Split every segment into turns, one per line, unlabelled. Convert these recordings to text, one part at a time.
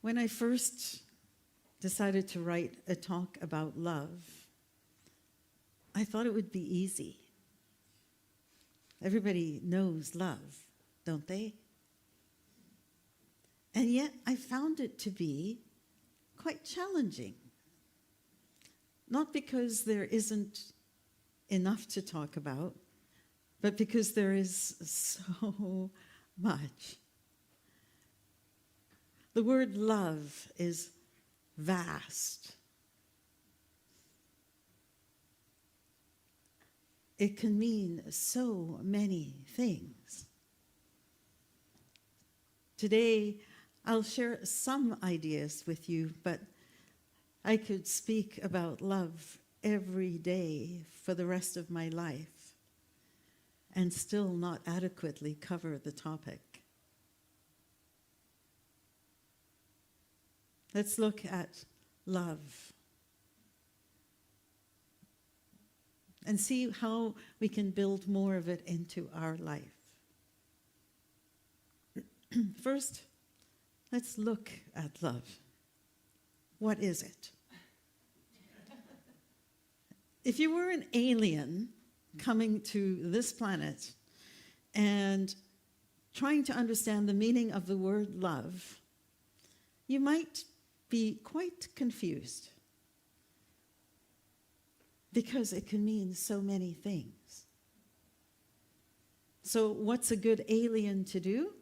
When I first decided to write a talk about love, I thought it would be easy. Everybody knows love, don't they? And yet I found it to be quite challenging. Not because there isn't enough to talk about, but because there is so much. The word love is vast. It can mean so many things. Today, I'll share some ideas with you, but I could speak about love every day for the rest of my life and still not adequately cover the topic. Let's look at love and see how we can build more of it into our life. First, let's look at love. What is it? If you were an alien coming to this planet and trying to understand the meaning of the word love, you might be quite confused because it can mean so many things. So what's a good alien to do?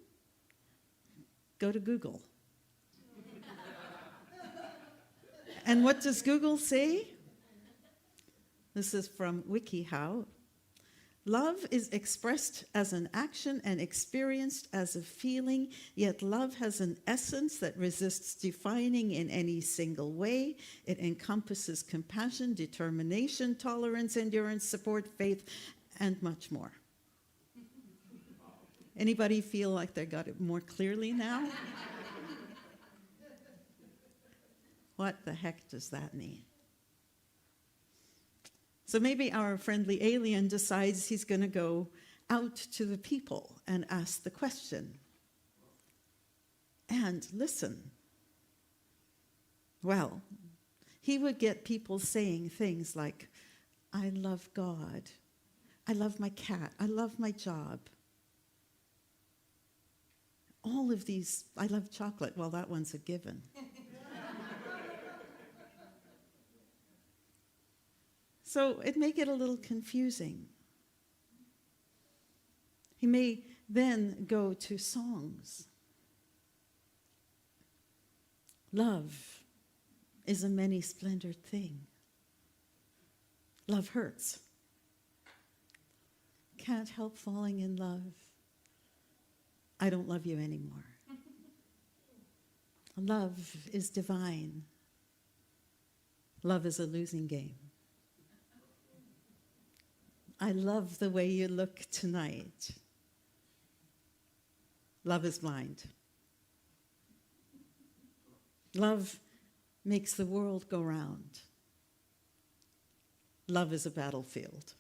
Go to Google. And what does Google say? This is from WikiHow. Love is expressed as an action and experienced as a feeling, yet love has an essence that resists defining in any single way. It encompasses compassion, determination, tolerance, endurance, support, faith, and much more. Anybody feel like they got it more clearly now? What the heck does that mean? So maybe our friendly alien decides he's going to go out to the people and ask the question. And listen. Well, he would get people saying things like, I love God. I love my cat. I love my job. All of these, I love chocolate. Well, that one's a given. So it may get a little confusing. He may then go to songs. Love is a many-splendored thing. Love hurts. Can't help falling in love. I don't love you anymore. Love is divine. Love is a losing game. I love the way you look tonight. Love is blind. Love makes the world go round. Love is a battlefield.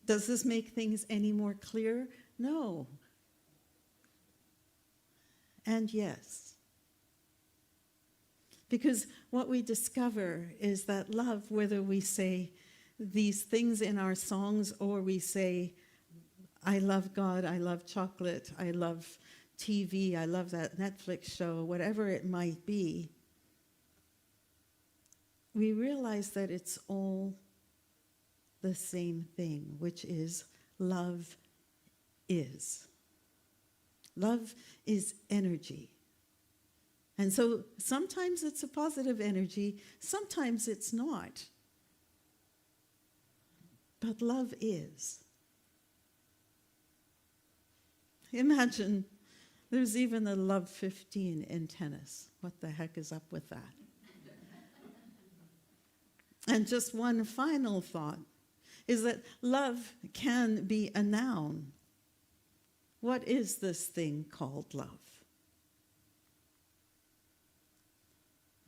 Does this make things any more clear? No. And yes. Because what we discover is that love, whether we say these things in our songs or we say, I love God, I love chocolate, I love TV, I love that Netflix show, whatever it might be, we realize that it's all the same thing, which is love is. Love is energy. And so sometimes it's a positive energy, sometimes it's not. But love is. Imagine there's even a love 15 in tennis. What the heck is up with that? And just one final thought is that love can be a noun. What is this thing called love?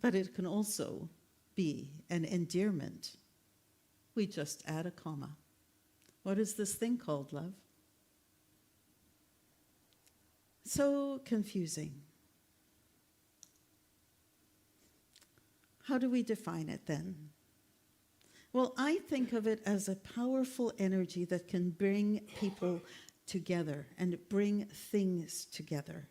But it can also be an endearment. We just add a comma. What is this thing called love? So confusing. How do we define it then? Well, I think of it as a powerful energy that can bring people together and bring things together.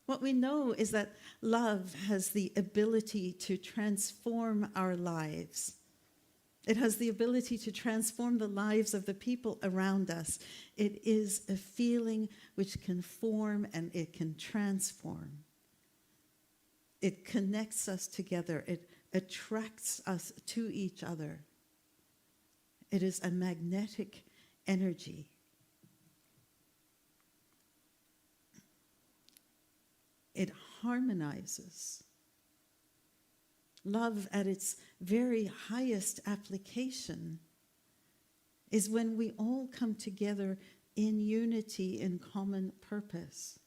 What we know is that love has the ability to transform our lives. It has the ability to transform the lives of the people around us. It is a feeling which can form and it can transform. It connects us together. It attracts us to each other. It is a magnetic energy. It harmonizes. Love at its very highest application is when we all come together in unity, in common purpose.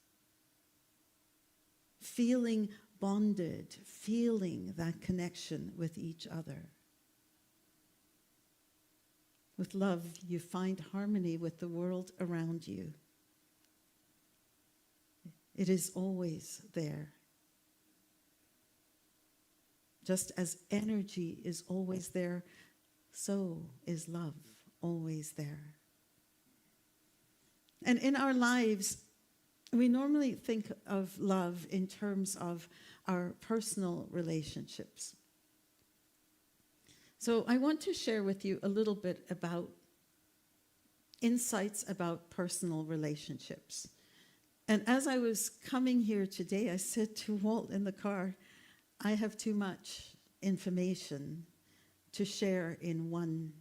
Feeling bonded, feeling that connection with each other. With love, you find harmony with the world around you. It is always there. Just as energy is always there, so is love always there. And in our lives, we normally think of love in terms of our personal relationships. So I want to share with you a little bit about insights about personal relationships. And as I was coming here today, I said to Walt in the car, I have too much information to share in one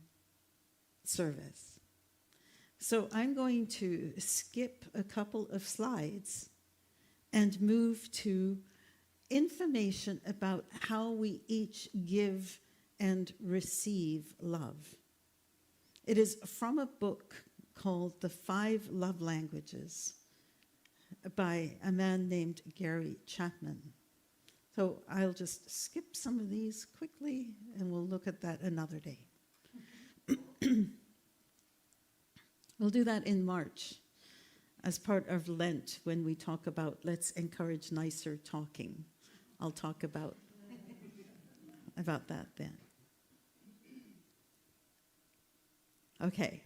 service. So I'm going to skip a couple of slides and move to information about how we each give and receive love. It is from a book called The 5 Love Languages by a man named Gary Chapman. So I'll just skip some of these quickly and we'll look at that another day. We'll do that in March as part of Lent when we talk about let's encourage nicer talking. I'll talk about that then. Okay.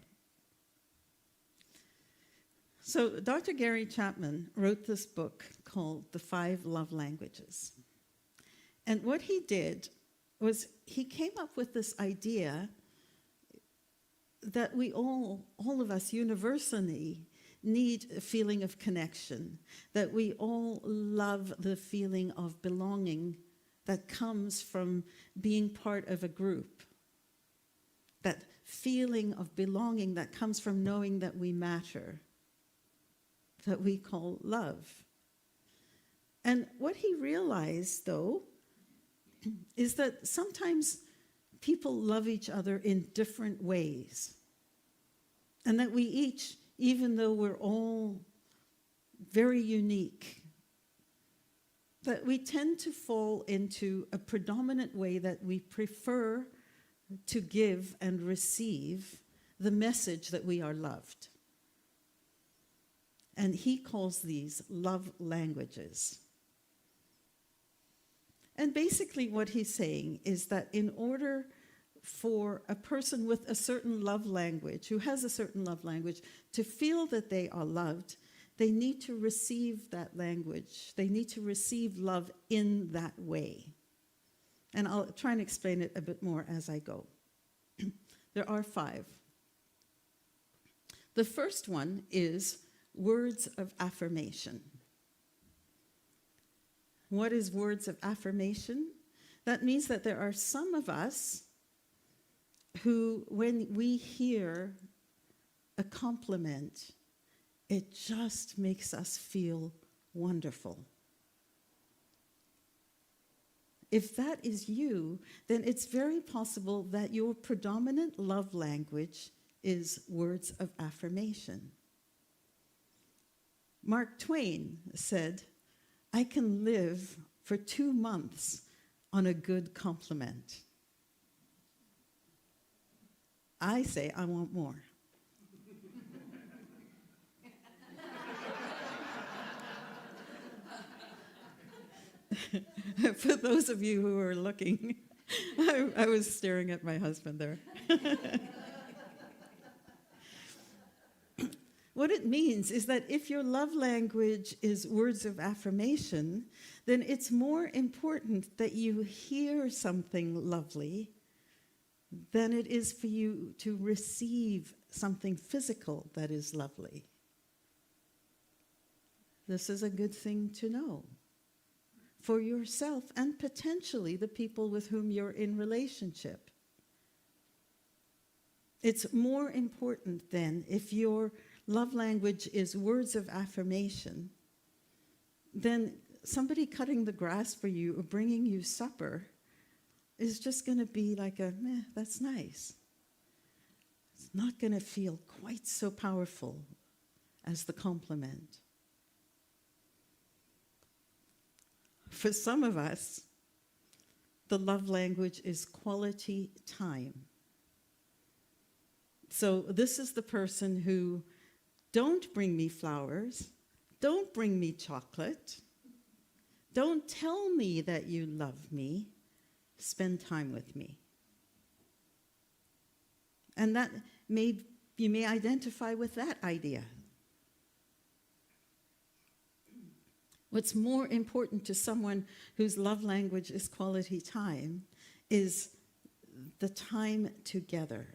So Dr. Gary Chapman wrote this book called The 5 Love Languages. And what he did was he came up with this idea that we all of us universally need a feeling of connection, that we all love the feeling of belonging that comes from being part of a group, that feeling of belonging that comes from knowing that we matter, that we call love. And what he realized, though, is that sometimes people love each other in different ways. And that we each, even though we're all very unique, that we tend to fall into a predominant way that we prefer to give and receive the message that we are loved. And he calls these love languages. And basically what he's saying is that in order for a person with a certain love language, who has a certain love language, to feel that they are loved, they need to receive that language. They need to receive love in that way. And I'll try and explain it a bit more as I go. There are 5. The first one is words of affirmation. What is words of affirmation? That means that there are some of us who, when we hear a compliment, it just makes us feel wonderful. If that is you, then it's very possible that your predominant love language is words of affirmation. Mark Twain said, I can live for 2 months on a good compliment. I say I want more. For those of you who are looking, I was staring at my husband there. What it means is that if your love language is words of affirmation, then it's more important that you hear something lovely than it is for you to receive something physical that is lovely. This is a good thing to know for yourself and potentially the people with whom you're in relationship. It's more important then, if your love language is words of affirmation, then somebody cutting the grass for you or bringing you supper is just going to be like that's nice. It's not going to feel quite so powerful as the compliment. For some of us, the love language is quality time. So this is the person who, don't bring me flowers, don't bring me chocolate, don't tell me that you love me, spend time with me. And that you may identify with that idea. What's more important to someone whose love language is quality time is the time together.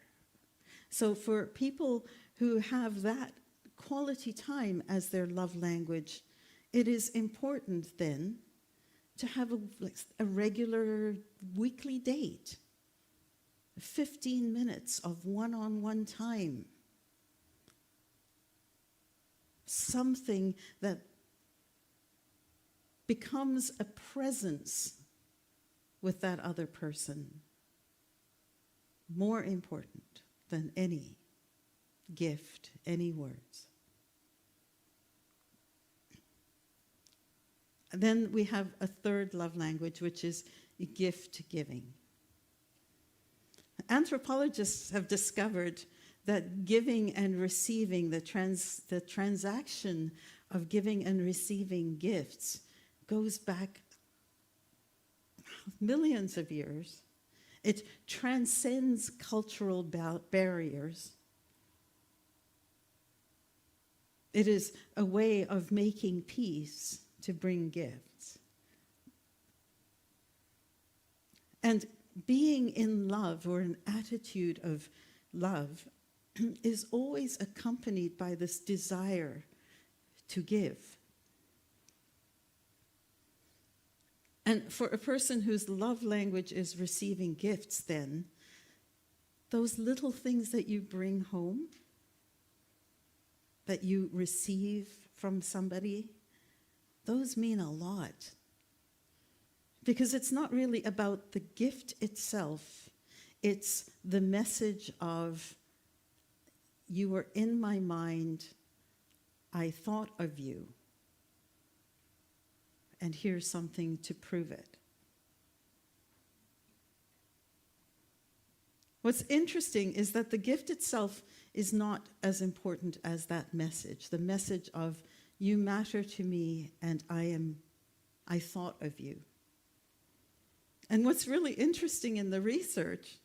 So for people who have that quality time as their love language, it is important then to have a regular weekly date, 15 minutes of one-on-one time, something that becomes a presence with that other person, more important than any gift, any words. And then we have a third love language, which is gift giving. Anthropologists have discovered that giving and receiving, the transaction of giving and receiving gifts, goes back millions of years. It transcends cultural barriers. It is a way of making peace to bring gifts. And being in love, or an attitude of love, is always accompanied by this desire to give. And for a person whose love language is receiving gifts, then, those little things that you bring home, that you receive from somebody, those mean a lot. Because it's not really about the gift itself, it's the message of, you were in my mind, I thought of you, and here's something to prove it. What's interesting is that the gift itself is not as important as that message, the message of, you matter to me and I thought of you. And what's really interesting in the research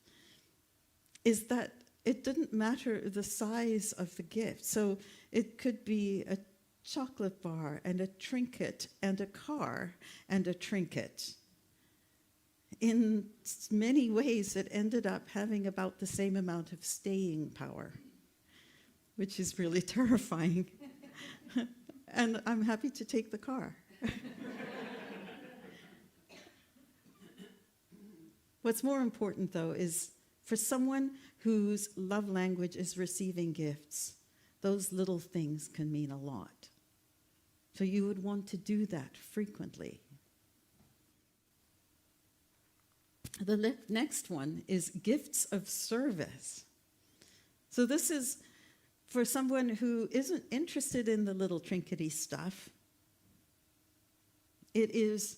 is that it didn't matter the size of the gift. So it could be a chocolate bar and a trinket and a car and a trinket. In many ways, it ended up having about the same amount of staying power, which is really terrifying. And I'm happy to take the car. What's more important, though, is for someone whose love language is receiving gifts, those little things can mean a lot. So you would want to do that frequently. The next one is gifts of service. So this is for someone who isn't interested in the little trinkety stuff. It is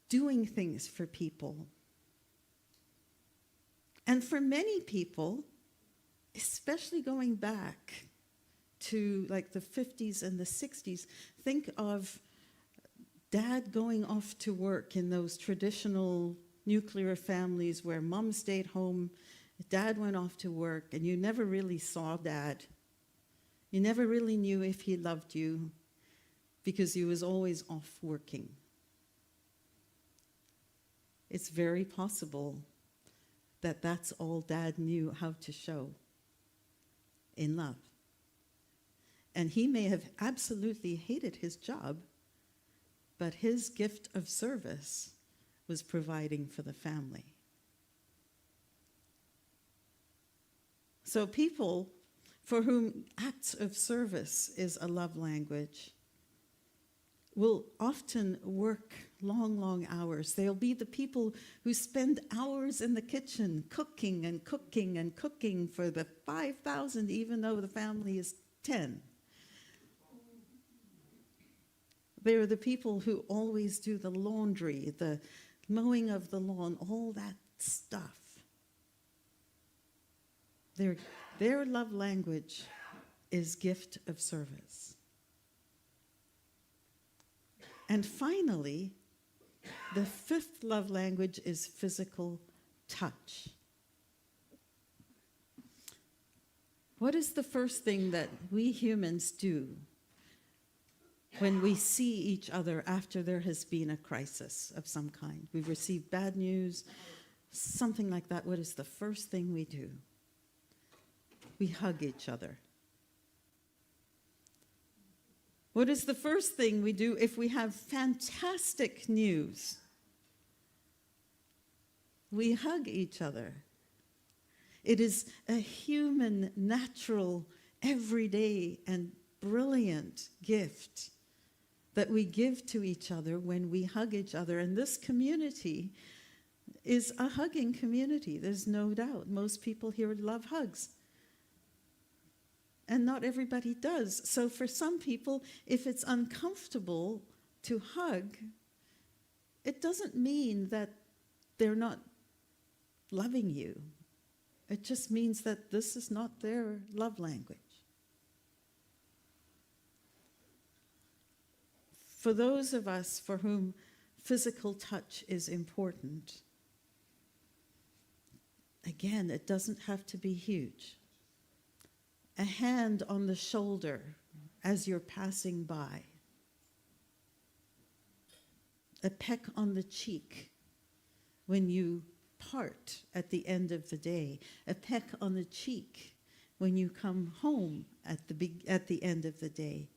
doing things for people. And for many people, especially going back to like the 50s and the 60s, think of Dad going off to work in those traditional nuclear families where mom stayed home, dad went off to work, and you never really saw dad. You never really knew if he loved you because he was always off working. It's very possible that that's all dad knew how to show in love. And he may have absolutely hated his job, but his gift of service was providing for the family. So people for whom acts of service is a love language will often work long, long hours. They'll be the people who spend hours in the kitchen cooking and cooking and cooking for the 5,000, even though the family is 10. They're the people who always do the laundry, the mowing of the lawn, all that stuff. Their love language is gift of service. And finally, the fifth love language is physical touch. What is the first thing that we humans do when we see each other after there has been a crisis of some kind? We've received bad news, something like that. What is the first thing we do? We hug each other. What is the first thing we do if we have fantastic news? We hug each other. It is a human, natural, everyday, and brilliant gift that we give to each other when we hug each other. And this community is a hugging community, there's no doubt. Most people here love hugs. And not everybody does. So for some people, if it's uncomfortable to hug, it doesn't mean that they're not loving you. It just means that this is not their love language. For those of us for whom physical touch is important, again, it doesn't have to be huge. A hand on the shoulder as you're passing by. A peck on the cheek when you part at the end of the day. A peck on the cheek when you come home at the end of the day.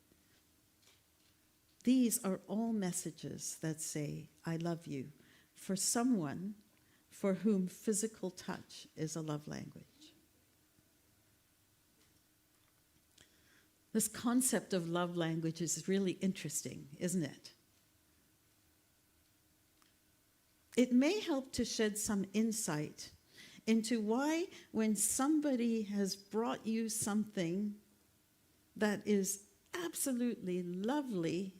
These are all messages that say, I love you, for someone for whom physical touch is a love language. This concept of love language is really interesting, isn't it? It may help to shed some insight into why, when somebody has brought you something that is absolutely lovely,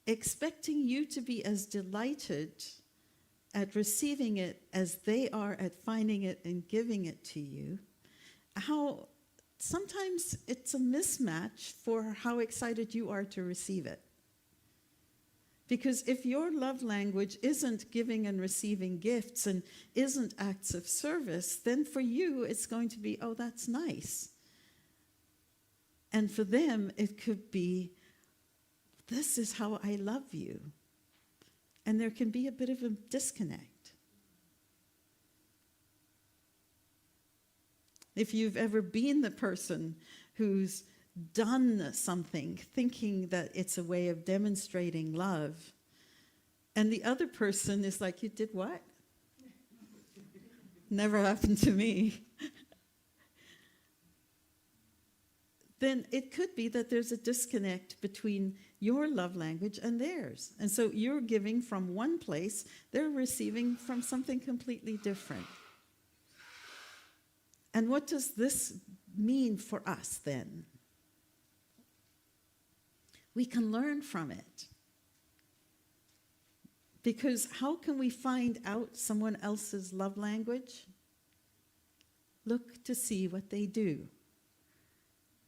expecting you to be as delighted at receiving it as they are at finding it and giving it to you, how sometimes it's a mismatch for how excited you are to receive it. Because if your love language isn't giving and receiving gifts and isn't acts of service, then for you it's going to be, oh, that's nice. And for them it could be, this is how I love you. And there can be a bit of a disconnect. If you've ever been the person who's done something thinking that it's a way of demonstrating love, and the other person is like, you did what? Never happened to me. Then it could be that there's a disconnect between your love language and theirs. And so you're giving from one place, they're receiving from something completely different. And what does this mean for us then? We can learn from it. Because how can we find out someone else's love language? Look to see what they do.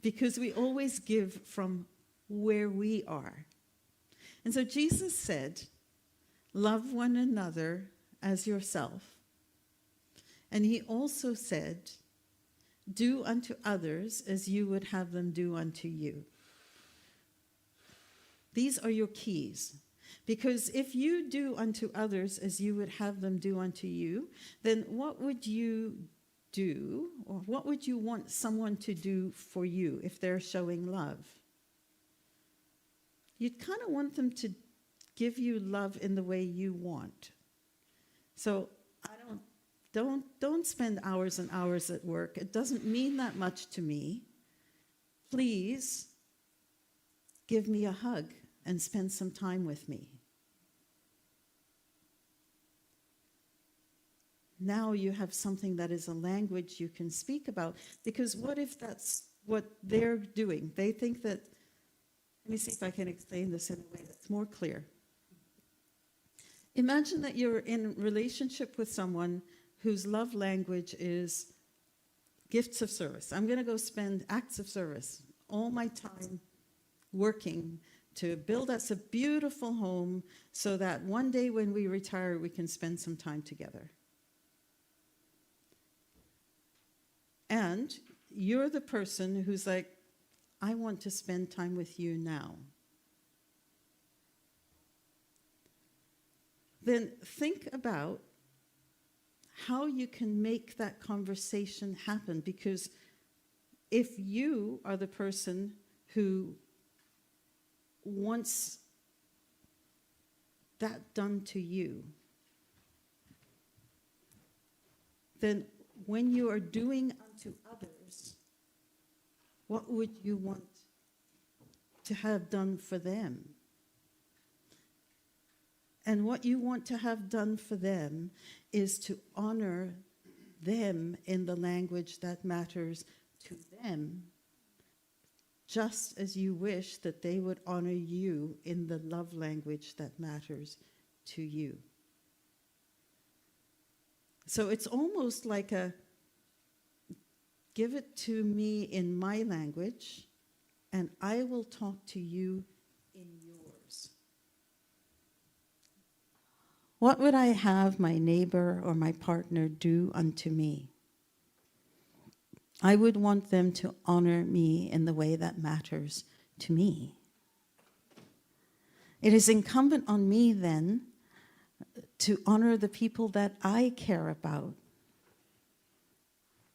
Because we always give from where we are. And so Jesus said, love one another as yourself. And he also said, do unto others as you would have them do unto you. These are your keys. Because if you do unto others as you would have them do unto you, then what would you do, or what would you want someone to do for you if they're showing love? You'd kind of want them to give you love in the way you want. So don't spend hours and hours at work. It doesn't mean that much to me. Please give me a hug and spend some time with me. Now you have something that is a language you can speak about. Because what if that's what they're doing? They think that, let me see if I can explain this in a way that's more clear. Imagine that you're in a relationship with someone whose love language is gifts of service. I'm going to go spend acts of service all my time working to build us a beautiful home so that one day when we retire, we can spend some time together. And you're the person who's like, I want to spend time with you now. Then think about how you can make that conversation happen. Because if you are the person who wants that done to you, then when you are doing unto others, what would you want to have done for them? And what you want to have done for them is to honor them in the language that matters to them, just as you wish that they would honor you in the love language that matters to you. So it's almost like a, give it to me in my language, and I will talk to you in yours. What would I have my neighbor or my partner do unto me? I would want them to honor me in the way that matters to me. It is incumbent on me then to honor the people that I care about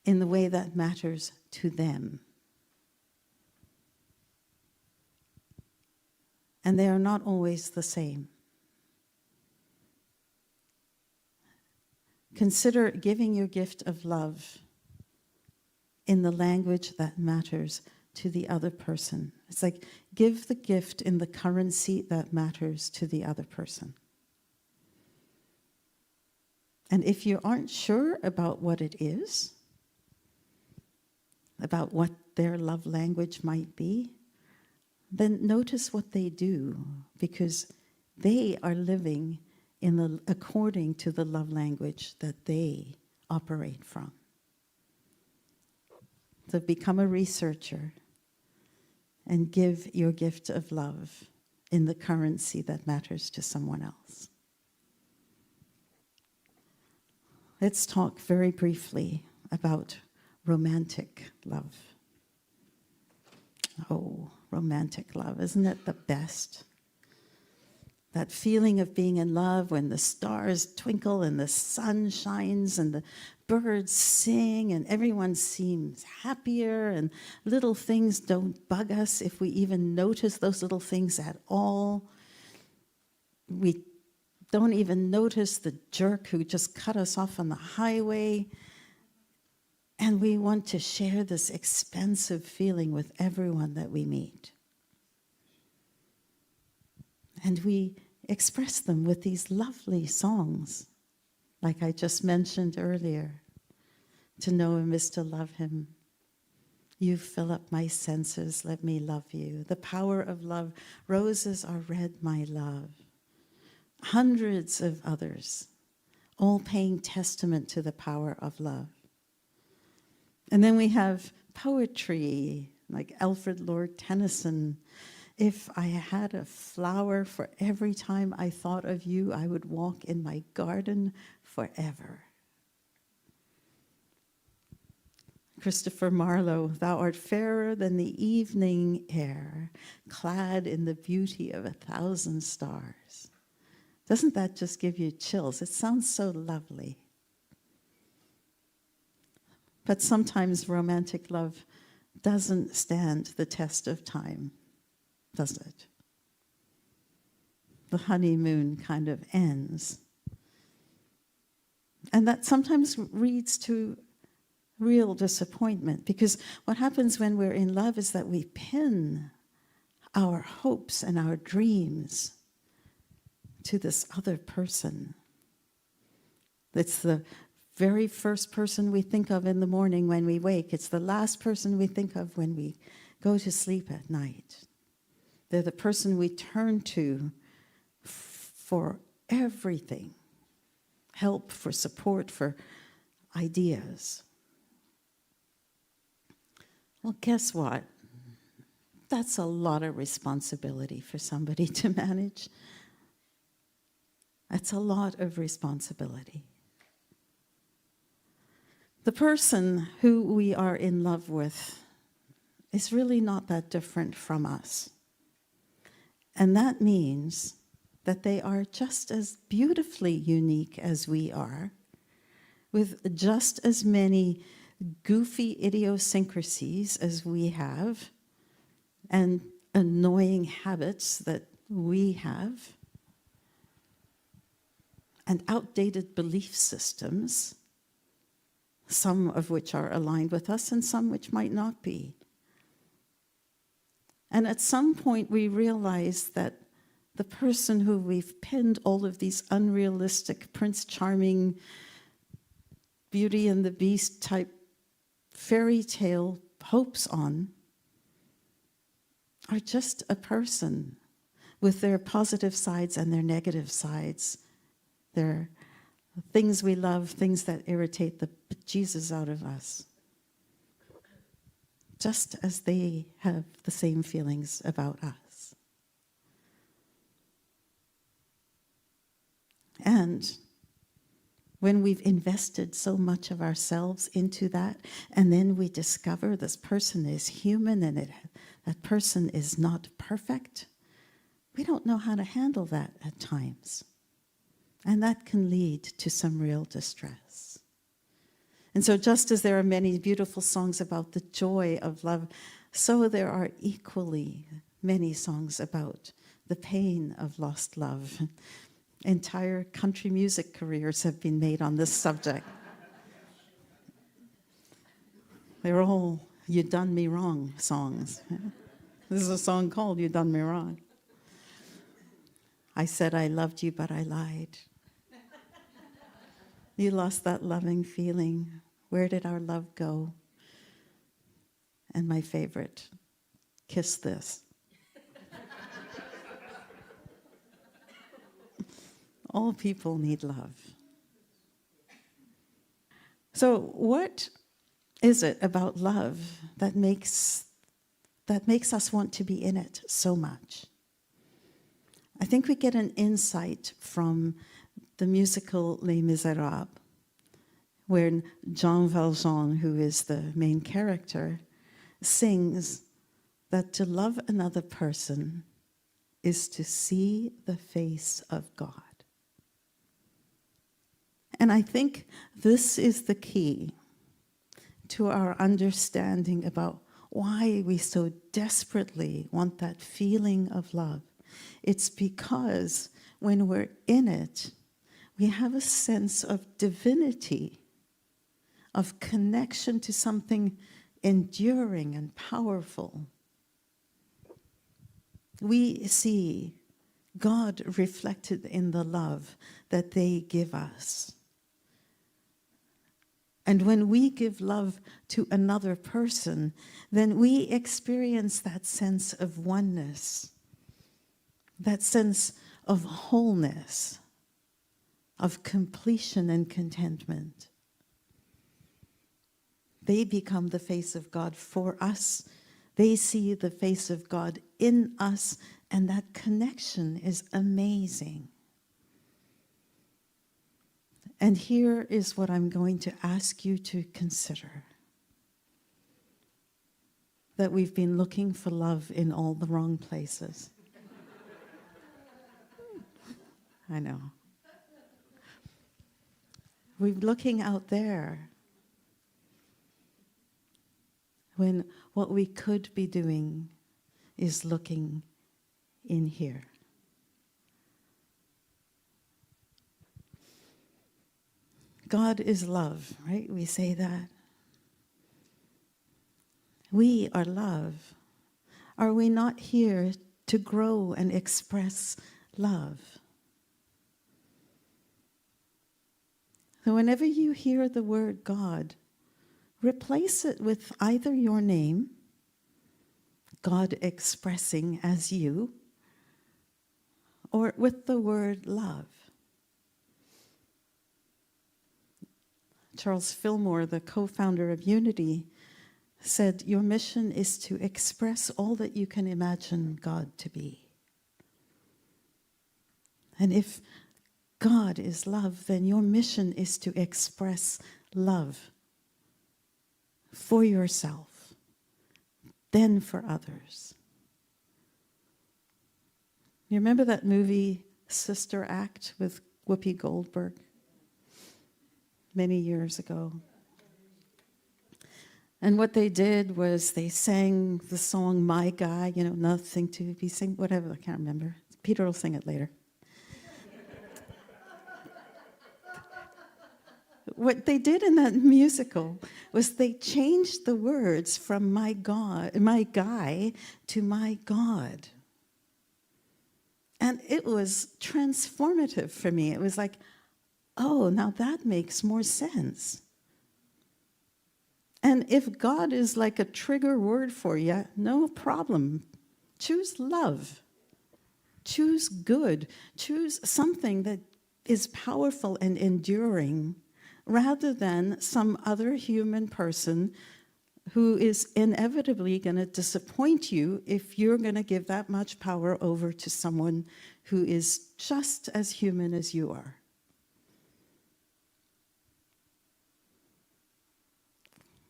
in the way that matters to them. And they are not always the same. Consider giving your gift of love in the language that matters to the other person. It's like, give the gift in the currency that matters to the other person. And if you aren't sure about what it is, about what their love language might be, then notice what they do, because they are living according to the love language that they operate from. So become a researcher and give your gift of love in the currency that matters to someone else. Let's talk very briefly about romantic love. Oh, romantic love, isn't it the best? That feeling of being in love when the stars twinkle and the sun shines and the birds sing and everyone seems happier and little things don't bug us if we even notice those little things at all. We don't even notice the jerk who just cut us off on the highway. And we want to share this expansive feeling with everyone that we meet. And we express them with these lovely songs, like I just mentioned earlier. To know him is to love him. You fill up my senses, let me love you. The power of love, roses are red, my love. Hundreds of others, all paying testament to the power of love. And then we have poetry, like Alfred Lord Tennyson if I had a flower for every time I thought of you, I would walk in my garden forever. Christopher Marlowe, thou art fairer than the evening air, clad in the beauty of 1,000 stars. Doesn't that just give you chills? It sounds so lovely. But sometimes romantic love doesn't stand the test of time, does it? The honeymoon kind of ends. And that sometimes leads to real disappointment, because what happens when we're in love is that we pin our hopes and our dreams to this other person. It's the very first person we think of in the morning when we wake. It's the last person we think of when we go to sleep at night. They're the person we turn to for everything, help, for support, for ideas. Well, guess what? That's a lot of responsibility for somebody to manage. That's a lot of responsibility. The person who we are in love with is really not that different from us. And that means that they are just as beautifully unique as we are, with just as many goofy idiosyncrasies as we have, and annoying habits that we have, and outdated belief systems, some of which are aligned with us and some which might not be. And at some point we realize that the person who we've pinned all of these unrealistic Prince Charming, Beauty and the Beast type fairy tale hopes on are just a person with their positive sides and their negative sides. They're things we love, things that irritate the Jesus out of us. Just as they have the same feelings about us. And when we've invested so much of ourselves into that, and then we discover this person is human and that person is not perfect, we don't know how to handle that at times. And that can lead to some real distress. And so just as there are many beautiful songs about the joy of love, so there are equally many songs about the pain of lost love. Entire country music careers have been made on this subject. They're all "You Done Me Wrong" songs. This is a song called "You Done Me Wrong." I said I loved you, but I lied. You lost that loving feeling. Where did our love go? And my favorite, kiss this. All people need love. So what is it about love that makes us want to be in it so much? I think we get an insight from the musical Les Miserables, where Jean Valjean, who is the main character, sings that to love another person is to see the face of God. And I think this is the key to our understanding about why we so desperately want that feeling of love. It's because when we're in it, we have a sense of divinity, of connection to something enduring and powerful. We see God reflected in the love that they give us. And when we give love to another person, then we experience that sense of oneness, that sense of wholeness, of completion and contentment. They become the face of God for us. They see the face of God in us, and that connection is amazing. And here is what I'm going to ask you to consider. That we've been looking for love in all the wrong places. I know. We're looking out there when what we could be doing is looking in here. God is love, right? We say that. We are love. Are we not here to grow and express love? So whenever you hear the word God, replace it with either your name, God expressing as you, or with the word love. Charles Fillmore, the co-founder of Unity, said, your mission is to express all that you can imagine God to be. And if God is love, then your mission is to express love for yourself, then for others. You remember that movie, Sister Act, with Whoopi Goldberg? Many years ago. And what they did was they sang the song My Guy, nothing to be sing, whatever, I can't remember. Peter will sing it later. What they did in that musical was they changed the words from my guy to my God. And it was transformative for me. It was like, oh, now that makes more sense. And if God is like a trigger word for you, no problem. Choose love. Choose good. Choose something that is powerful and enduring, rather than some other human person who is inevitably going to disappoint you if you're going to give that much power over to someone who is just as human as you are.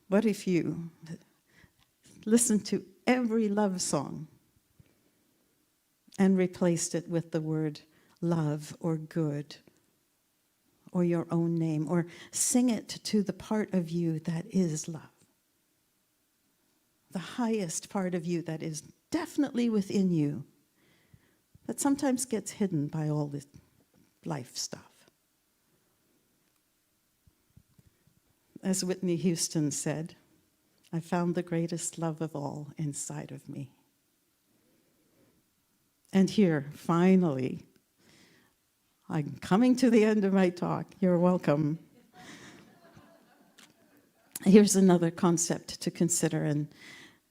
What if you listened to every love song and replaced it with the word love or good or your own name, or sing it to the part of you that is love? The highest part of you that is definitely within you, that sometimes gets hidden by all this life stuff. As Whitney Houston said, I found the greatest love of all inside of me. And here, finally, I'm coming to the end of my talk. You're welcome. Here's another concept to consider, and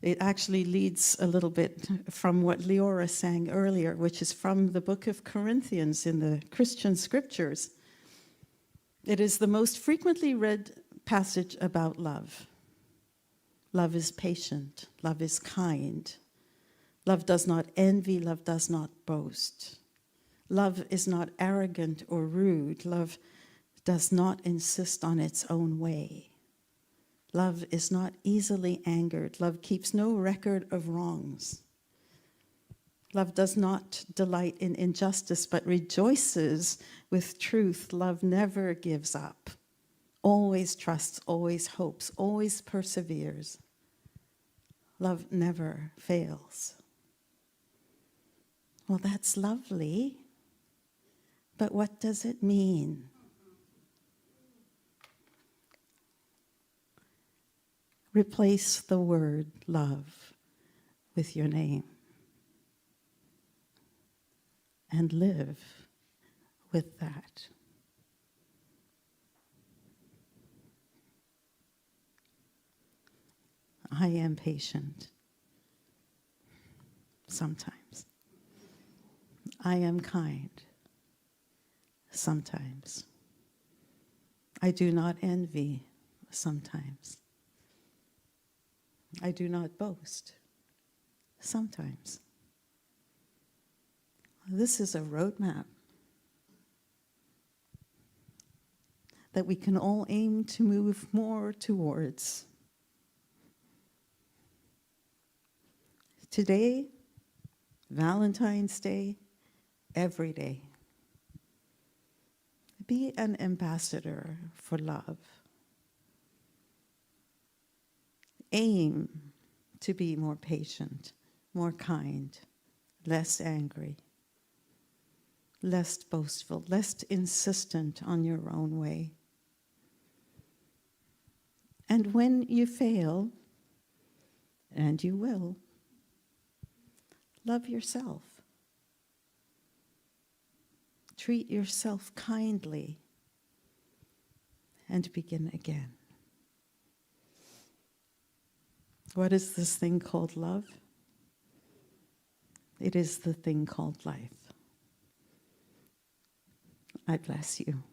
it actually leads a little bit from what Leora sang earlier, which is from the book of Corinthians in the Christian scriptures. It is the most frequently read passage about love. Love is patient. Love is kind. Love does not envy. Love does not boast. Love is not arrogant or rude. Love does not insist on its own way. Love is not easily angered. Love keeps no record of wrongs. Love does not delight in injustice, but rejoices with truth. Love never gives up, always trusts, always hopes, always perseveres. Love never fails. Well, that's lovely, but what does it mean? Replace the word love with your name and live with that. I am patient sometimes. I am kind sometimes. I do not envy sometimes. I do not boast sometimes. This is a roadmap that we can all aim to move more towards. Today, Valentine's Day, every day. Be an ambassador for love. Aim to be more patient, more kind, less angry, less boastful, less insistent on your own way. And when you fail, and you will, love yourself. Treat yourself kindly and begin again. What is this thing called love? It is the thing called life. I bless you.